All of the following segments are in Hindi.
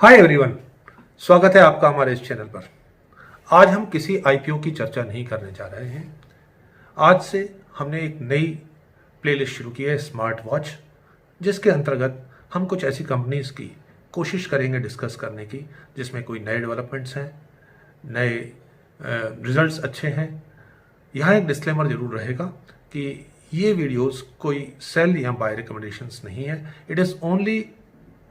हाय एवरीवन, स्वागत है आपका हमारे इस चैनल पर। आज हम किसी आईपीओ की चर्चा नहीं करने जा रहे हैं। आज से हमने एक नई प्लेलिस्ट शुरू की है, स्मार्ट वॉच, जिसके अंतर्गत हम कुछ ऐसी कंपनीज की कोशिश करेंगे डिस्कस करने की जिसमें कोई नए डेवलपमेंट्स हैं, नए रिजल्ट्स अच्छे हैं। यहाँ एक डिस्क्लेमर जरूर रहेगा कि ये वीडियोस कोई सेल या बाय रिकमेंडेशंस नहीं है। It is only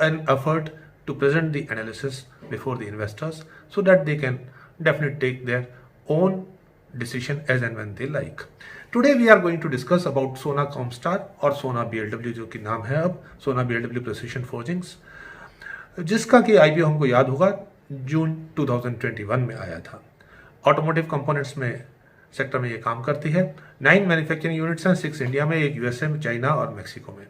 an effort to present the analysis before the investors so that they can definitely take their own decision as and when they like. Today we are going to discuss about Sona Comstar और Sona BLW, जो कि नाम है अब Sona BLW Precision Forgings, जिसका कि आईपीओ हमको याद होगा जून 2021 में आया था। ऑटोमोटिव कंपोनेंट्स में सेक्टर में ये काम करती है। 9 मैन्युफैक्चरिंग यूनिट्स हैं, 6 इंडिया में, एक यूएसए में, चाइना और मैक्सिको में।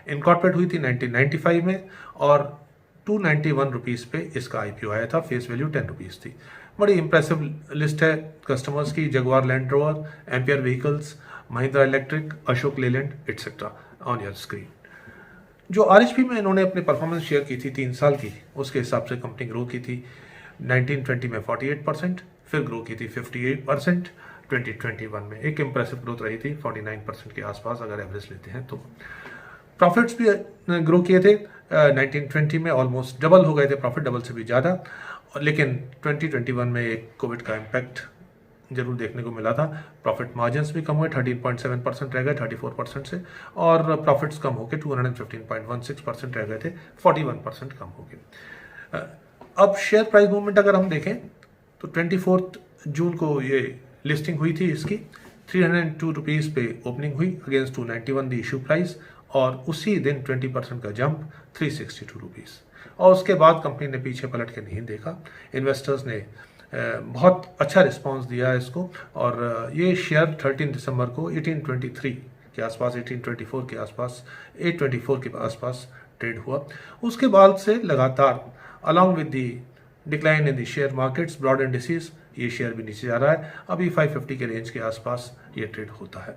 इनकॉर्पोरेट हुई थी 1995 में और 291 रुपीज़ पे इसका आईपीओ आया था। फेस वैल्यू 10 रुपीज़ थी। बड़ी इंप्रेसिव लिस्ट है कस्टमर्स की। Jaguar land rover, ampere vehicles, Mahindra electric, Ashok Leyland etcetera on your screen. जो आरएचपी में इन्होंने अपनी परफॉर्मेंस शेयर की थी 3 साल की, उसके हिसाब से कंपनी ग्रो की थी 1920 में 48%, फिर ग्रो की थी 58%, 2021 में एक इंप्रेसिव ग्रोथ रही थी 49% के आसपास अगर एवरेज लेते हैं तो। प्रॉफिट्स भी ग्रो किए थे 1920 में, ऑलमोस्ट डबल हो गए थे प्रॉफिट, डबल से भी ज़्यादा। लेकिन 2021 में एक कोविड का इम्पैक्ट जरूर देखने को मिला था। प्रॉफिट मार्जिन्स भी कम हुए, 13.7% रह गए 34% से, और प्रॉफिट्स कम होकर 215.16% रह गए थे, 41% कम हो गए। अब शेयर प्राइस मूवमेंट अगर हम देखें तो 24 जून को ये लिस्टिंग हुई थी इसकी, 302 रुपीज़ पे ओपनिंग हुई अगेंस्ट 291 द इशू प्राइस, और उसी दिन 20% का जंप 362 रुपीज़। और उसके बाद कंपनी ने पीछे पलट के नहीं देखा। इन्वेस्टर्स ने बहुत अच्छा रिस्पांस दिया इसको, और ये शेयर 13 दिसंबर को 1823 के आसपास, 1824 के आसपास, 824 के आसपास ट्रेड हुआ। उसके बाद से लगातार along with the decline in the share markets, broad indices, ये शेयर भी नीचे जा रहा है। अभी 550 के रेंज के आसपास ये ट्रेड होता है।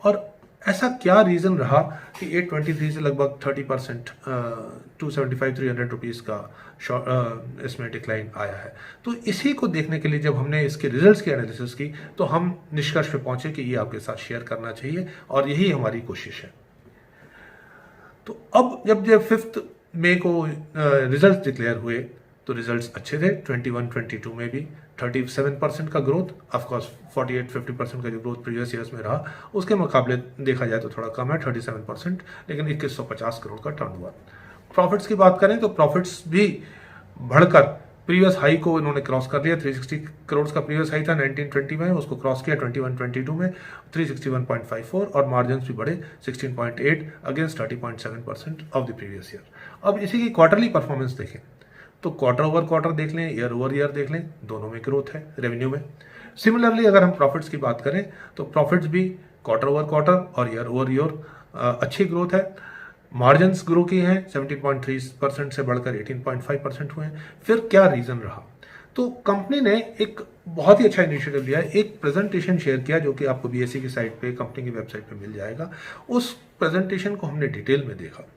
और ऐसा क्या रीज़न रहा कि 823 से लगभग 30%, 275-300 रुपीज़ का इसमें डिक्लाइन आया है। तो इसी को देखने के लिए जब हमने इसके रिजल्ट्स की एनालिसिस की तो हम निष्कर्ष पे पहुंचे कि ये आपके साथ शेयर करना चाहिए, और यही हमारी कोशिश है। तो अब जब 5 मई को रिजल्ट डिक्लेयर हुए तो रिजल्ट्स अच्छे थे। 21-22 में भी 37% का ग्रोथ, ऑफकोर्स 48-50% का जो ग्रोथ प्रीवियस ईयर्स में रहा उसके मुकाबले देखा जाए तो थोड़ा कम है 37%, लेकिन 2150 करोड़ का टर्नओवर। प्रॉफिट्स की बात करें तो प्रॉफिट्स भी बढ़कर प्रीवियस हाई को इन्होंने क्रॉस कर लिया। 360 करोड़ का प्रीवियस हाई था 1920 में, उसको क्रॉस किया 21-22 में 361.54, और मार्जिन भी बढ़े 16.8 against 30.7% of the previous year. अब इसी की क्वार्टरली परफॉर्मेंस देखें तो क्वार्टर ओवर क्वार्टर देख लें, ईयर ओवर ईयर देख लें, दोनों में ग्रोथ है रेवेन्यू में। सिमिलरली अगर हम प्रॉफिट्स की बात करें तो प्रॉफिट्स भी क्वार्टर ओवर क्वार्टर और ईयर ओवर ईयर अच्छी ग्रोथ है। मार्जिन्स ग्रो किए हैं 17.3% से बढ़कर 18.5% हुए हैं। फिर क्या रीज़न रहा? तो कंपनी ने एक बहुत ही अच्छा इनिशिएटिव लिया है। एक प्रेजेंटेशन शेयर किया जो कि आपको बीएसई की साइट पे, कंपनी की वेबसाइट पे मिल जाएगा। उस प्रेजेंटेशन को हमने डिटेल में देखा।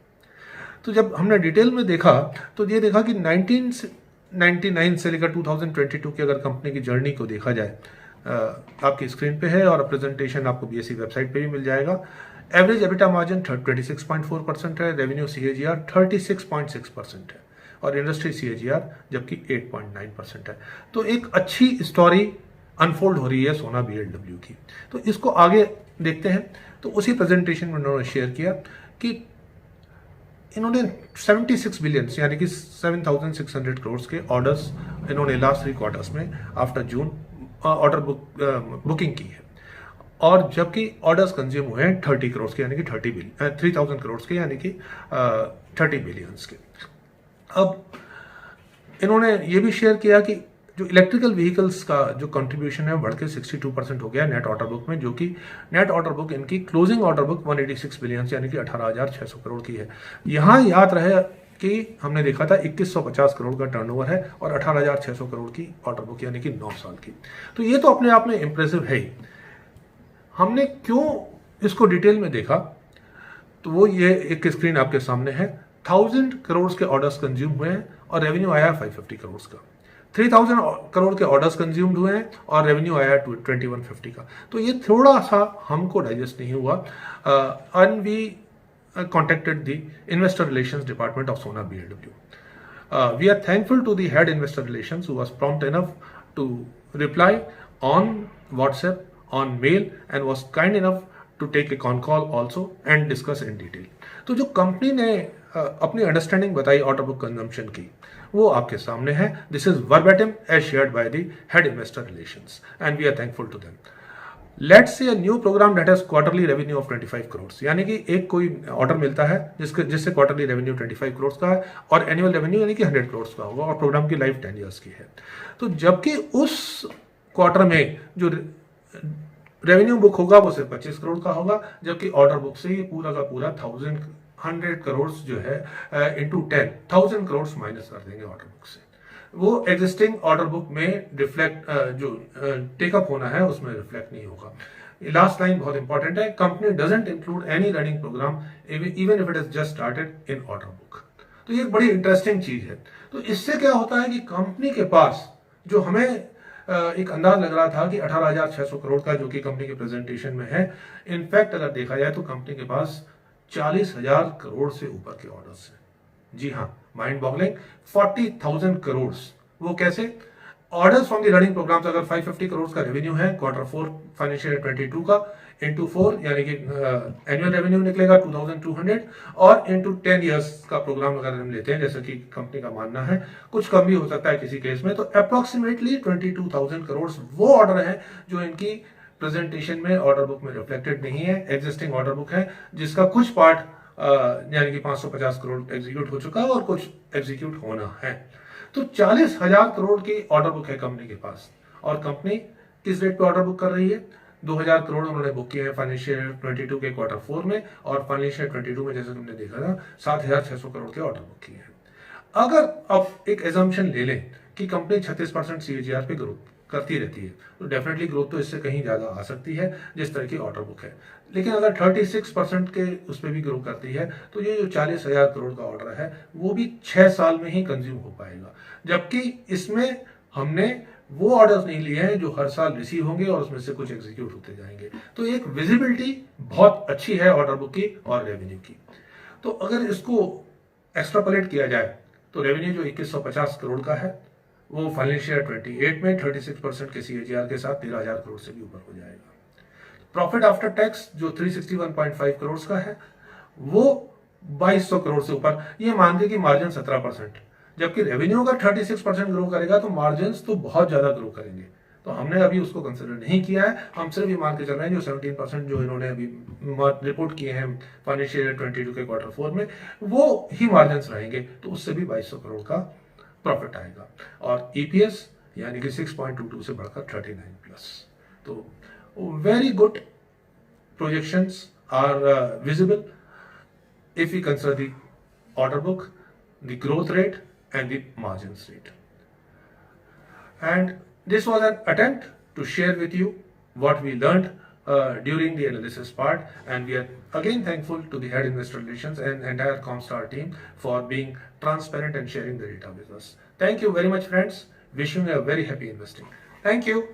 तो जब हमने डिटेल में देखा तो ये देखा कि 1999 से लेकर 2022 की अगर कंपनी की जर्नी को देखा जाए, आपकी स्क्रीन पे है और प्रेजेंटेशन आपको बीएसई वेबसाइट पे भी मिल जाएगा। एवरेज एबिटा मार्जिन 26.4% है, रेवेन्यू सीएजीआर 36.6% है, और इंडस्ट्री सीएजीआर जबकि 8.9% है। तो एक अच्छी स्टोरी अनफोल्ड हो रही है सोना बीएलडब्ल्यू की। तो इसको आगे देखते हैं। तो उसी प्रेजेंटेशन में उन्होंने शेयर किया कि इन्होंने 76 बिलियन यानी कि 7,600 करोड़ के ऑर्डर्स इन्होंने लास्ट 3 क्वार्टर्स में आफ्टर जून ऑर्डर बुकिंग की है, और जबकि ऑर्डर्स कंज्यूम हुए हैं 30 करोड़ के यानी कि 3,000 करोड़ के यानी कि 30 बिलियंस के। अब इन्होंने ये भी शेयर किया कि जो इलेक्ट्रिकल व्हीकल्स का जो कंट्रीब्यूशन है बढ़ के 62% हो गया नेट ऑर्डर बुक में, जो कि नेट ऑर्डर बुक इनकी क्लोजिंग ऑर्डर बुक 186 बिलियन यानी कि 18,600 करोड़ की है। यहाँ याद रहे कि हमने देखा था 2150 करोड़ का टर्नओवर है और 18,600 करोड़ की ऑर्डर बुक यानी कि 9 साल की। तो ये तो अपने आप में इंप्रेसिव है ही। हमने क्यों इसको डिटेल में देखा तो वो ये एक स्क्रीन आपके सामने है। 1000 करोड़ के ऑर्डर्स कंज्यूम हुए हैं और रेवेन्यू आया 550 करोड़ का। 3000 करोड़ के ऑर्डर्स कंज्यूम्ड हुए हैं और रेवेन्यू आया 2150 का। तो ये थोड़ा सा हमको डाइजेस्ट नहीं हुआ। And we contacted the investor relations department of Sona BLW. We are thankful to the head investor relations who was prompt enough to reply on WhatsApp, on mail, and was kind enough to take a con call also and discuss in detail. तो जो कंपनी ने अपनी अंडरस्टैंडिंग बताई ऑर्डर बुक कंजम्पशन की, वो आपके सामने है. This is verbatim as shared by the head investor relations and we are thankful to them. Let's see a new program that has quarterly revenue of 25 crore. यानी कि एक कोई ऑर्डर मिलता है जिससे क्वार्टरली रेवेन्यू 25 करोड़ का है और एनुअल रेवेन्यू यानी कि 100 करोड़ का होगा और प्रोग्राम की लाइफ 10 ईयर्स की है. तो जबकि उस क्वार्टर में जो रेवेन्यू बुक होगा वो सिर्फ 25 करोड़ का होगा, जबकि ऑर्डर बुक से ये पूरा का पूरा 100 करोड़ जो है इंटू 10,000 करोड़ माइनस कर देंगे ऑर्डर बुक से. वो एग्जिस्टिंग ऑर्डर बुक में रिफ्लेक्ट जो टेकअप होना है उसमें रिफ्लेक्ट नहीं होगा. लास्ट लाइन बहुत इंपॉर्टेंट है. Company doesn't include any running program even if it is just started in order book. तो ये एक बड़ी इंटरेस्टिंग चीज है. तो इससे क्या होता है कि कंपनी के पास जो हमें एक अंदाज लग रहा था कि 18,600 करोड़ का जो कि कंपनी के प्रेजेंटेशन में है, इनफैक्ट अगर देखा जाए तो कंपनी के पास 40,000 करोड़ से ऊपर के ऑर्डर्स हैं. जी हाँ, माइंड बॉगलिंग. 40,000 करोड़. वो कैसे? Orders from the running programs. अगर 550 करोड़ का रेवेन्यू है क्वार्टर 4 फाइनेंशियल 22 का, इंटू 4 यानी कि एनुअल रेवेन्यू निकलेगा 2,200 और इंटू 10 ईयर्स का प्रोग्राम अगर हम लेते हैं जैसे कि कंपनी का मानना है, कुछ कम भी हो सकता है किसी केस में, तो अप्रोक्सीमेटली 22,000 करोड़ वो ऑर्डर है जो इनकी प्रेजेंटेशन में ऑर्डर बुक में रिफ्लेक्टेड नहीं है. एग्जिस्टिंग ऑर्डर बुक है जिसका कुछ पार्ट यानी कि 550 करोड़ एग्जीक्यूट हो चुका है और कुछ एग्जीक्यूट होना है. तो 40,000 करोड़ की ऑर्डर बुक है कंपनी के पास और कंपनी किस रेट पे ऑर्डर बुक कर रही है? 2,000 करोड़ उन्होंने बुक किए हैं फाइनेंशियल 22 के क्वार्टर 4 में और फाइनेंशियल 22 में जैसे तुमने देखा था 7,600 करोड़ के ऑर्डर बुक किए हैं. अगर अब एक एजम्पशन ले लें कि कंपनी 36% CAGR पे ग्रोथ करती रहती है तो डेफिनेटली ग्रोथ तो इससे कहीं ज्यादा आ सकती है जिस तरह की ऑर्डर बुक है. लेकिन अगर 36% के उस पर भी ग्रो करती है तो ये जो 40,000 करोड़ का ऑर्डर है वो भी 6 साल में ही कंज्यूम हो पाएगा. जबकि इसमें हमने वो ऑर्डर्स नहीं लिए हैं जो हर साल रिसीव होंगे और उसमें से कुछ एग्जीक्यूट होते जाएंगे. तो एक विजिबिलिटी बहुत अच्छी है ऑर्डर बुक की और रेवेन्यू की. तो अगर इसको एक्स्ट्रापोलेट किया जाए तो रेवेन्यू जो 2150 करोड़ का है वो फाइनेंशियल 28 में 36% के CAGR के साथ 13,000 करोड़ से भी ऊपर हो जाएगा. प्रॉफिट आफ्टर टैक्स जो 361.5 करोड़ का है वो 2,200 करोड़ से ऊपर. ये मान के कि मार्जिन 17%, जबकि रेवेन्यू अगर 36% ग्रो करेगा तो मार्जिन तो बहुत ज्यादा ग्रो करेंगे. तो हमने अभी उसको कंसिडर नहीं किया है. हम सिर्फ ये मान के चल रहे हैं जो 17% जो इन्होंने अभी रिपोर्ट किए हैं फाइनेंशियल 22 के क्वार्टर 4 में वो ही मार्जिन रहेंगे. तो उससे भी 2,200 करोड़ का प्रॉफिट आएगा और EPS यानी कि 6.22 से बढ़कर 39+. तो very good projections are visible if we consider the order book, the growth rate and the margins rate. And this was an attempt to share with you what we learned during the analysis part, and we are again thankful to the head investor relations and entire Comstar team for being transparent and sharing the data with us. Thank you very much friends. Wishing you a very happy investing. Thank you.